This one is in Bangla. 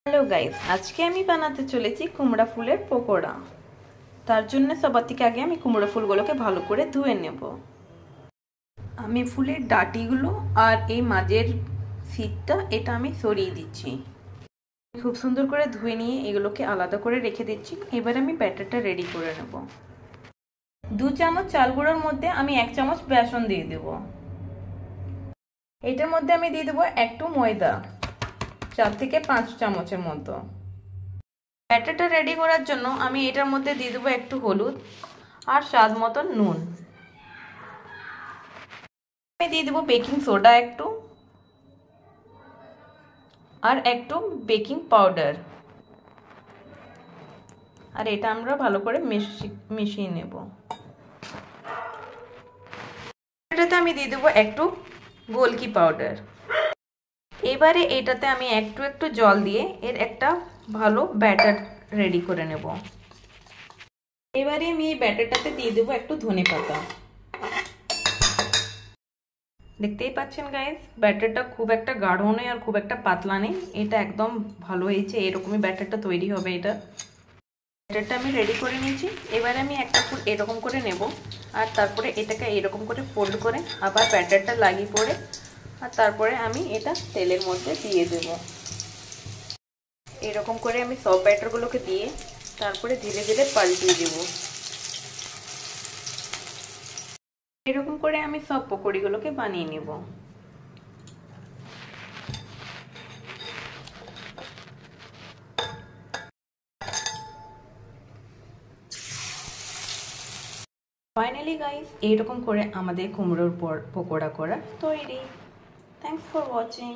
হ্যালো গাইস, আজকে আমি বানাতে চলেছি কুমড়া ফুলের পকোড়া। তার জন্য সবার থেকে আগে আমি কুমড়া ফুলগুলোকে ভালো করে ধুয়ে নেব। আমি ফুলের ডাঁটিগুলো আর এই মাঝের শীতটা এটা আমি সরিয়ে দিচ্ছি। খুব সুন্দর করে ধুয়ে নিয়ে এগুলোকে আলাদা করে রেখে দিচ্ছি। এবার আমি ব্যাটারটা রেডি করে নেব। 2 চামচ চাল গুঁড়োর মধ্যে আমি 1 চামচ বেসন দিয়ে দেব। এটার মধ্যে আমি দিয়ে দেবো একটু ময়দা, 4 থেকে 5 চামচের মতো। ব্যাটারটা রেডি করার জন্য আমি এটার মধ্যে দিয়ে দেবো একটু হলুদ আর স্বাদ মতো নুন। আমি দিয়ে দেবো বেকিং সোডা একটু আর একটু বেকিং পাউডার। আর এটা আমরা ভালো করে মিশিয়ে নেব। এটাতে আমি দিয়ে দেবো একটু গোলকি পাউডার। এবারে এটাতে আমি একটু একটু জল দিয়ে এর একটা ভালো ব্যাটার রেডি করে নেব। এবারে আমি এই ব্যাটারটাতে দিয়ে দেবো একটু ধনেপাতা। দেখতেই পাচ্ছেন গাইস, ব্যাটারটা খুব একটা গাঢ় নেই আর খুব একটা পাতলা নেই, এটা একদম ভালো হয়েছে। এরকমই ব্যাটারটা তৈরি হবে। ব্যাটারটা আমি রেডি করে নিয়েছি। এবারে আমি একটা ফুল এরকম করে নেব আর তারপরে এটাকে এরকম করে ফোল্ড করে আবার ব্যাটারটা লাগিয়ে পড়ে আর তারপরে আমি এটা তেলের মধ্যে দিয়ে দেব। এরকম করে আমি সব ব্যাটারগুলোকে দিয়ে তারপরে ধীরে ধীরে পাল্টিয়ে দেব। এরকম করে আমি সব পকোড়িগুলোকে বানিয়ে নেব। ফাইনালি গাইস, এইরকম করে আমাদের কুমড়োর পকোড়া করা তৈরি। Thanks for watching.